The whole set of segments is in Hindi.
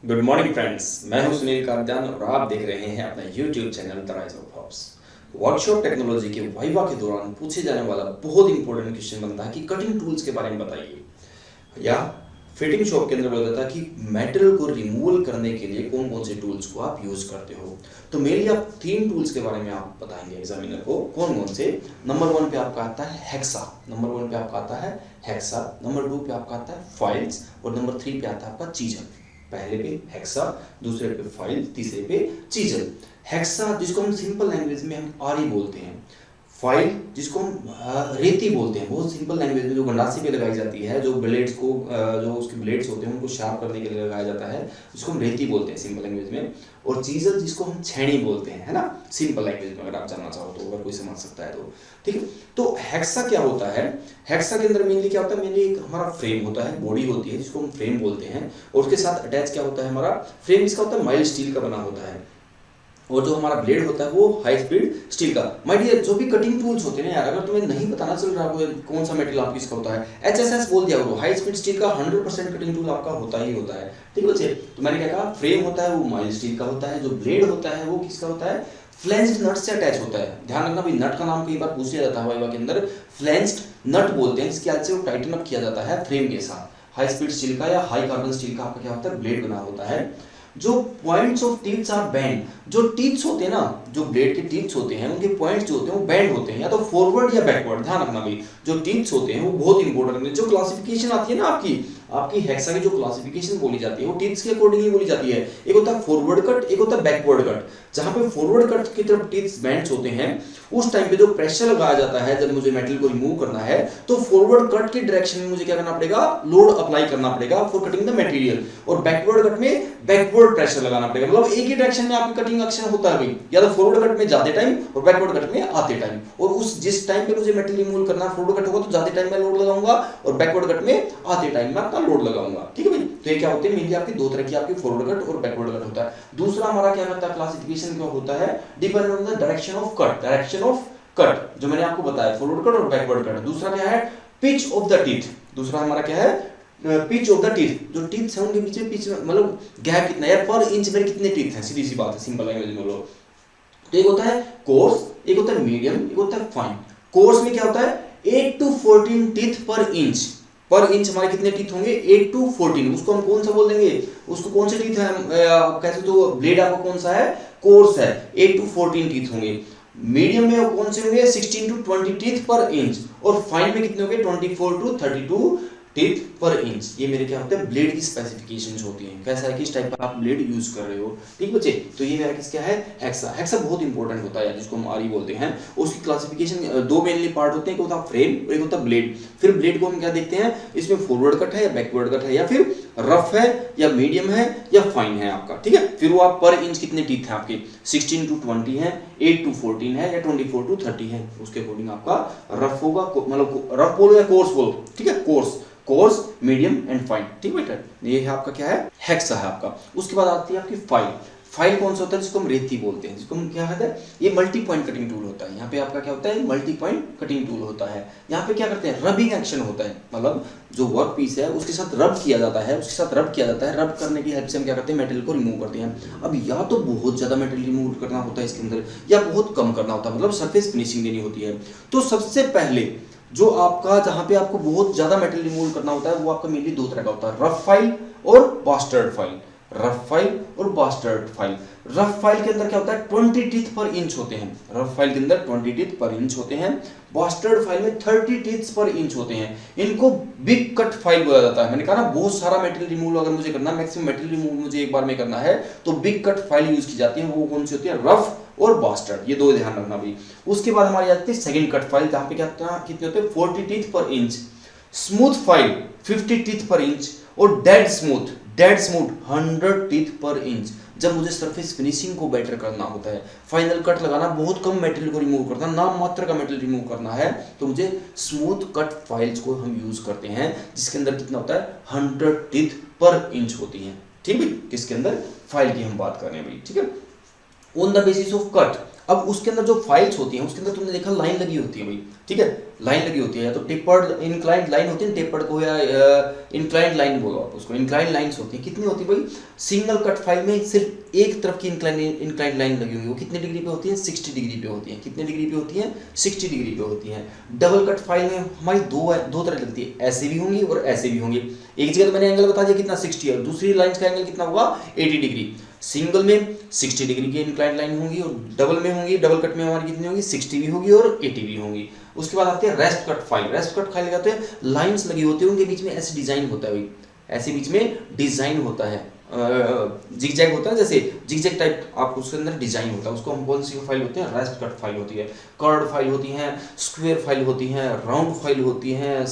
गुड मॉर्निंग फ्रेंड्स, मैं हूं सुनील कामदान और आप देख रहे हैं अपना YouTube channel the rise of hobs. Workshop technology के वाइवा के दौरान पूछे जाने वाला बहुत इंपॉर्टेंट क्वेश्चन बनता है कि कटिंग टूल्स के बारे में बताइए, या फिटिंग शॉप के अंदर बोला जाता है कि मेटेरियल को रिमूवल करने के लिए कौन कौन से टूल्स को आप यूज करते हो। तो मेनली आप 3 टूल्स के बारे में आप बताएंगे एग्जामिनर को, कौन कौन से। नंबर 1 पे आपका आता है हेक्सा, नंबर 1 पे आपका आता है हेक्सा, नंबर 2 पे आपका आता है फाइल्स और नंबर 3 पे आता है आपका चीजल। पहले पे हेक्सा, दूसरे पे फाइल, तीसरे पे चीजल। हेक्सा जिसको हम सिंपल लैंग्वेज में हम आरी बोलते हैं, फाइल जिसको हम रेती बोलते हैं, बहुत सिंपल लैंग्वेज में जो गंडासी पे लगाई जाती है, जो ब्लेड्स को जो उसके ब्लेड्स होते हैं उनको शार्प करने के लिए लगाया जाता है, जिसको हम रेती बोलते हैं सिंपल लैंग्वेज में। और चीजल जिसको हम छेनी बोलते हैं, है ना, सिंपल लैंग्वेज में अगर आप जानना चाहो तो, अगर कोई समझ सकता है तो। ठीक है, तो हेक्सा क्या होता है? हेक्सा के अंदर मेनली क्या होता है, मेनली एक हमारा फ्रेम होता है, बॉडी होती है जिसको हम फ्रेम बोलते हैं, और उसके साथ अटैच क्या होता है, हमारा फ्रेम इसका होता है माइल्ड स्टील का बना होता है, और जो हमारा ब्लेड होता है वो हाई स्पीड स्टील का। माय डियर, जो भी कटिंग टूल्स होते हैं ना यार, अगर तुम्हें नहीं बताना चल रहा है कौन सा मेटेरियल आपका इसका होता है, एचएसएस बोल दिया करो, हाई स्पीड स्टील का 100% कटिंग टूल आपका होता ही होता है। ठीक है बच्चे, तो मैंने क्या कहा, फ्रेम होता है वो माइल्ड स्टील का होता है, जो ब्लेड होता है वो किसका होता है, फ्लेंज्ड नट से अटैच होता है। ध्यान रखना भाई, नट का नाम कई बार पूछ लिया जाता है वाइवा के अंदर, फ्लेंज्ड नट बोलते हैं, इसके आज से वो टाइटन अप किया जाता है फ्रेम के साथ। हाई स्पीड स्टील का या हाई कार्बन स्टील का आपका क्या होता है, ब्लेड बना होता है। जो points of teeths are bend, जो टीथ्स होते हैं ना, जो ब्लेड के टीथ्स होते हैं उनके पॉइंट्स जो होते हैं वो बेंड होते हैं, या तो फॉरवर्ड या बैकवर्ड। ध्यान रखना भाई, जो टीथ्स होते हैं वो बहुत इंपॉर्टेंट है। जो क्लासिफिकेशन आती है ना आपकी हेक्सा की जो क्लासिफिकेशन बोली जाती है वो टीथ्स के अकॉर्डिंग ही बोली जाती है। एक होता है फॉरवर्ड कट, एक होता है बैकवर्ड कट। जहां पे फॉरवर्ड कट की तरफ टीथ्स बेंड्स होते हैं, उस टाइम पे जो प्रेशर लगाया जाता है जब मुझे मेटल को रिमूव करना है, तो फॉरवर्ड कट की डायरेक्शन में मुझे क्या करना पड़ेगा, लोड अप्लाई करना पड़ेगा फॉर कटिंग द मटेरियल, और बैकवर्ड कट में बैकवर्ड प्रेशर लगाना पड़ेगा। मतलब एक ही डायरेक्शन में आपकी कटिंग एक्शन होता है भाई, या तो फॉरवर्ड कट में जाते टाइम और बैकवर्ड कट में आते टाइम। और उस जिस टाइम पे मुझे मेटल रिमूव करना है, फॉरवर्ड कट होगा तो जाते टाइम में लोड लगाऊंगा और बैकवर्ड कट में आते टाइम में अपना लोड लगाऊंगा। ठीक है भाई, तो ये क्या होते हैं, मेनली आपकी 2 तरह की आपकी फॉरवर्ड कट और बैकवर्ड कट होता है। दूसरा हमारा क्या करता है, क्लासिफिकेशन क्या होता है, depend on the direction of cut, direction of cut जो मैंने आपको बताया, फॉरवर्ड कट और बैकवर्ड कट। दूसरा क्या है, पिच ऑफ द टीथ। दूसरा हमारा क्या है, पिच ऑफ द टीथ। जो टीथ है उनके बीच में पिच, मतलब गैप कितना है, पर इंच में कितने टीथ हैं, सीधी सी बात है, सिंपल लैंग्वेज में बोलो तो। एक होता है कोर्स, एक होता है मीडियम, एक होता है फाइन। कोर्स में क्या होता है, 8 to 14 टीथ पर इंच। पर इंच हमारे कितने टीथ होंगे, 8 to 14। उसको हम कौन सा बोल देंगे, उसको कौन से टीथ है, कैसे, तो ब्लेड आपका कौन सा है, कोर्स है, 8 to 14 टीथ होंगे। मीडियम में कौन से होंगे, 16 to 20 टीथ पर इंच, और फाइन में कितने होंगे, 24 to 32 टीथ पर इंच। ये मेरे क्या होते हैं, ब्लेड की स्पेसिफिकेशंस होती हैं, कैसा है, किस टाइप का आप ब्लेड यूज कर रहे हो। ठीक बच्चे, तो ये मेरा किस क्या है, हेक्सा। हेक्सा बहुत इंपॉर्टेंट होता है जिसको हम आरी बोलते हैं। उसकी क्लासिफिकेशन 2 मेनली पार्ट होते हैं, एक होता है फ्रेम और एक होता है ब्लेड। फिर ब्लेड को हम क्या देखते हैं, इसमें फॉरवर्ड कट है या बैकवर्ड कट है, या फिर रफ है या मीडियम है या फाइन है आपका। ठीक है, फिर वो आप पर इंच कितने टीथ हैं आपके, 16 to 20 है, 8 to 14 है, या 24 to 30 है, उसके अकॉर्डिंग आपका रफ होगा, मतलब रफ बोलो या कोर्स बोलो। ठीक है, कोर्स, मीडियम एंड फाइन। ठीक बेटा, ये है आपका क्या है, हेक्सा है आपका। उसके बाद आती है आपकी फाइल। फाइल कौन सा होता है, जिसको हम रेती बोलते हैं, जिसको हम क्या कहते हैं, ये मल्टी पॉइंट कटिंग टूल होता है। यहाँ पे आपका क्या होता है, मल्टी पॉइंट कटिंग टूल होता है। यहाँ पे क्या करते हैं, रबिंग एक्शन होता है, मतलब जो वर्क पीस है उसके साथ रब किया जाता है, रब करने की हेल्प से हम क्या करते हैं, मेटेरियल को रिमूव करते हैं। अब या तो बहुत ज्यादा मेटेरियल रिमूव करना होता है इसके अंदर, या बहुत कम करना होता है, मतलब सरफेस फिनिशिंग देनी होती है। तो सबसे पहले जो आपका, जहां पे आपको बहुत ज्यादा मेटेरियल रिमूव करना होता है, वो आपका मेनली 2 तरह का होता है, रफ फाइल और बास्टर्ड फाइल। रफ फाइल और बास्टर्ड फाइल। रफ फाइल के अंदर क्या होता है, 20 टीथ पर इंच होते हैं, रफ फाइल के अंदर 20 टीथ पर इंच होते हैं। बास्टर्ड फाइल में 30 टीथ पर इंच होते हैं। इनको बिग कट फाइल बोला जाता है। मैंने कहा ना, बहुत सारा मेटेरियल रिमूव अगर मुझे करना है, मैक्सिमम मेटेरियल रिमूव मुझे एक बार में करना है, तो बिग कट फाइल यूज की जाती है। वो कौन सी होती है, रफ और बास्टर्ड, ये 2 ध्यान रखना भाई। उसके बाद हमारी आती है सेकंड कट फाइल, जहां पे क्या कितने होते हैं, 40 टीथ पर इंच। स्मूथ फाइल 50 टीथ पर इंच, और डेड स्मूथ 100 टीथ पर इंच। जब मुझे सरफेस फिनिशिंग को बेटर करना होता है, फाइनल कट लगाना, बहुत कम मेटेरियल को रिमूव करना, नाम मात्र का मेटेरियल रिमूव करना है, तो मुझे स्मूथ कट फाइल्स को हम यूज करते हैं, जिसके अंदर कितना होता है, 100 टीथ पर इंच होती है। ठीक है, किसके अंदर, फाइल की हम बात कर रहे हैं भाई। ठीक है, on the basis of cut. अब उसके अंदर जो फाइल्स होती हैं उसके अंदर तुमने देखा लाइन लगी होती है भाई, ठीक है, लाइन लगी होती है, या तो टेपर्ड इंक्लाइंड लाइन होती है, टेपर्ड को या इंक्लाइंड लाइन बोलो आप उसको, इंक्लाइंड लाइंस होती है। कितनी होती है भाई, सिंगल कट फाइल में सिर्फ एक तरफ की इंक्लाइंड लाइन लगी होगी, वो कितने डिग्री पे होती है, 60 डिग्री पे होती है। कितने डिग्री पे होती है, 60 डिग्री पे होती है। डबल कट फाइल में हमारी दो तरह लगती है, ऐसे भी होंगी और ऐसे भी होंगी। एक जगह तो मैंने एंगल बता दिया कितना 60 है, और दूसरी लाइन का एंगल कितना होगा 80 डिग्री। सिंगल में 60 डिग्री की इंक्लाइंड लाइन होंगी, और डबल में होंगी, डबल कट में हमारी कितनी होगी, 60 भी होगी और 80 भी होंगी। उसके बाद आती है rest cut file. Rest cut file लगाते हैं, लाइंस लगी होती है, उनके बीच में ऐसे डिजाइन होता है भाई, ऐसे बीच में डिजाइन होता है, जिगजैग होता है, जैसे जिगजैग टाइप आप उसके अंदर डिजाइन होता है, उसको हम कौन सी फाइल होते हैं, रेस्ट कट फाइल होती है। कर्ड फाइल होती है, स्क्वायर फाइल होती है, राउंड फाइल होती है,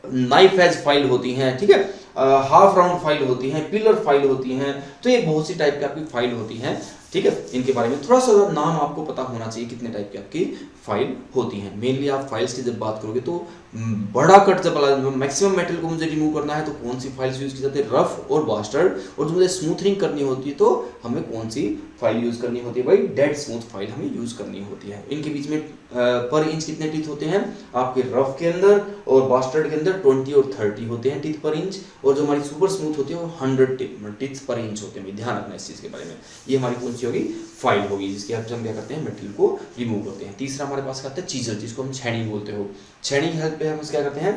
नाइफ एज फाइल होती हैं, ठीक है, हाफ राउंड फाइल होती हैं, पिलर फाइल होती हैं। तो ये बहुत सी टाइप की आपकी फाइल होती हैं, ठीक है। इनके बारे में थोड़ा सा नाम आपको पता होना चाहिए, कितने टाइप की आपकी फाइल होती हैं। मेनली आप फाइल्स की जब बात करोगे तो बड़ा कट जब मैक्सिमम मेटल को मुझे रिमूव करना है तो कौन सी फाइल्स यूज की जाती है, रफ और बास्टर्ड। और जो मुझे स्मूथनिंग करनी होती है तो हमें कौन सी फाइल यूज करनी होती है भाई, डेड स्मूथ फाइल हमें यूज करनी होती है। इनके बीच में पर इंच कितने टीथ होते हैं आपके रफ के अंदर और बास्टर्ड के अंदर 20 और 30 होते हैं टीथ पर इंच। और जो हमारी सुपर स्मूथ होती है वो 100 टीथ पर इंच होते हैं। ध्यान रखना इस चीज के बारे में। ये हमारी कौन सी होगी, फाइल होगी, जिसकी हम क्या करते हैं, मेटेरियल को रिमूव करते हैं। तीसरा हमारे पास आता है चीजल, जिसको हम छेनी बोलते हो। छेनी की हेल्प पे हम क्या करते हैं,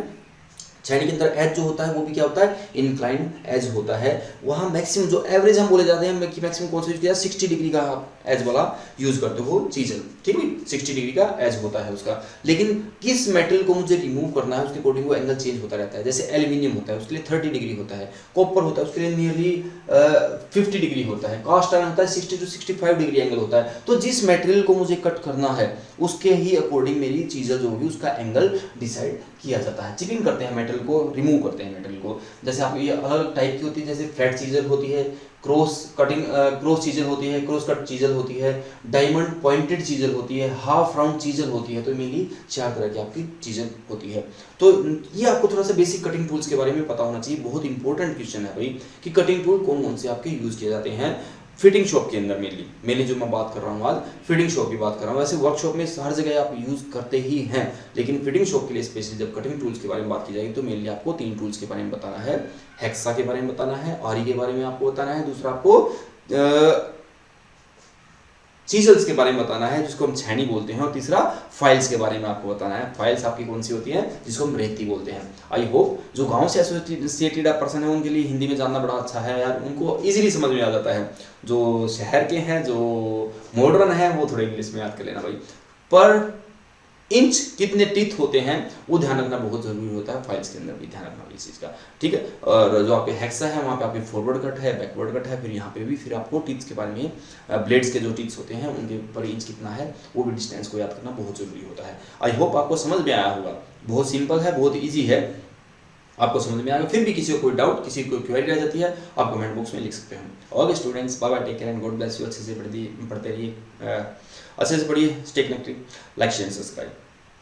छेनी के अंदर एज जो होता है वो भी क्या होता है, इंक्लाइंड एज होता है। वहाँ मैक्सिमम जो एवरेज हम बोले जाते हैं कि मैक्सिमम कौन सा यूज किया, 60 डिग्री का एज वाला यूज करते हो चीजल, ठीक है, 60 डिग्री का एज होता है उसका। लेकिन किस मेटल को मुझे रिमूव करना है उसके अकॉर्डिंग वो एंगल चेंज होता रहता है। जैसे एल्यूमिनियम होता है उसके लिए 30 डिग्री होता है, कॉपर होता है उसके लिए नियरली 50 डिग्री होता है, कास्ट आयरन होता है 60 to 65 डिग्री एंगल होता है। तो जिस मेटेरियल को मुझे कट करना है उसके ही अकॉर्डिंग मेरी चीजल जो होगी उसका एंगल डिसाइड किया जाता है। चिपिंग करते हैं मेटल को, रिमूव करते हैं मेटल को। जैसे आप ये अलग टाइप की होती है, जैसे फ्लैट चीजल होती है, क्रॉस कटिंग क्रॉस चीजल होती है, क्रॉस कट चीजल होती है, डायमंड पॉइंटेड चीजल होती है, हाफ राउंड चीजल होती है। तो मेनली 4 तरह की आपकी चीजल होती है। तो ये आपको थोड़ा सा बेसिक कटिंग टूल्स के बारे में पता होना चाहिए। बहुत इंपॉर्टेंट क्वेश्चन है भाई कि कटिंग टूल कौन कौन से आपके यूज किए जाते हैं फिटिंग शॉप के अंदर। मेनली जो मैं बात कर रहा हूँ आज फिटिंग शॉप की बात कर रहा हूँ। वैसे वर्कशॉप में हर जगह आप यूज करते ही हैं, लेकिन फिटिंग शॉप के लिए स्पेशली जब कटिंग टूल्स के बारे में बात की जाएगी तो मेनली आपको 3 टूल्स के बारे में बताना है। हेक्सा के बारे में बताना है, आरी के बारे में आपको बताना है, दूसरा आपको चीजल्स के बारे में बताना है जिसको हम छेनी बोलते हैं, और तीसरा फाइल्स के बारे में आपको बताना है। फाइल्स आपकी कौन सी होती हैं जिसको हम रेती बोलते हैं। आई होप जो गांव से एसोसिएटेड पर्सन है उनके लिए हिंदी में जानना बड़ा अच्छा है यार, उनको इजीली समझ में आ जाता है। जो शहर के हैं, जो मॉडर्न है, वो थोड़े इंग्लिश में याद कर लेना भाई। पर इंच कितने टीथ होते हैं वो ध्यान रखना बहुत जरूरी होता है। फाइल्स के अंदर भी ध्यान रखना इस चीज का, ठीक है। और जो आपके हेक्सा है वहाँ पे आपके फॉरवर्ड कट है, बैकवर्ड कट है, फिर यहाँ पे भी फिर आपको टीथ्स के बारे में, ब्लेड्स के जो टीथ्स होते हैं उनके ऊपर इंच कितना है वो भी डिस्टेंस को याद करना बहुत जरूरी होता है। आई होप आपको समझ में आया होगा। बहुत सिंपल है, बहुत ईजी है, आपको समझ में आएगा। फिर भी किसी को कोई डाउट, किसी को क्वेरी रह जाती है, आप कमेंट बॉक्स में लिख सकते हो। Okay students, bye bye, take care and God bless you. अच्छे से पढ़ते रहिए, अच्छे से पढ़िए, stay connected, like share subscribe.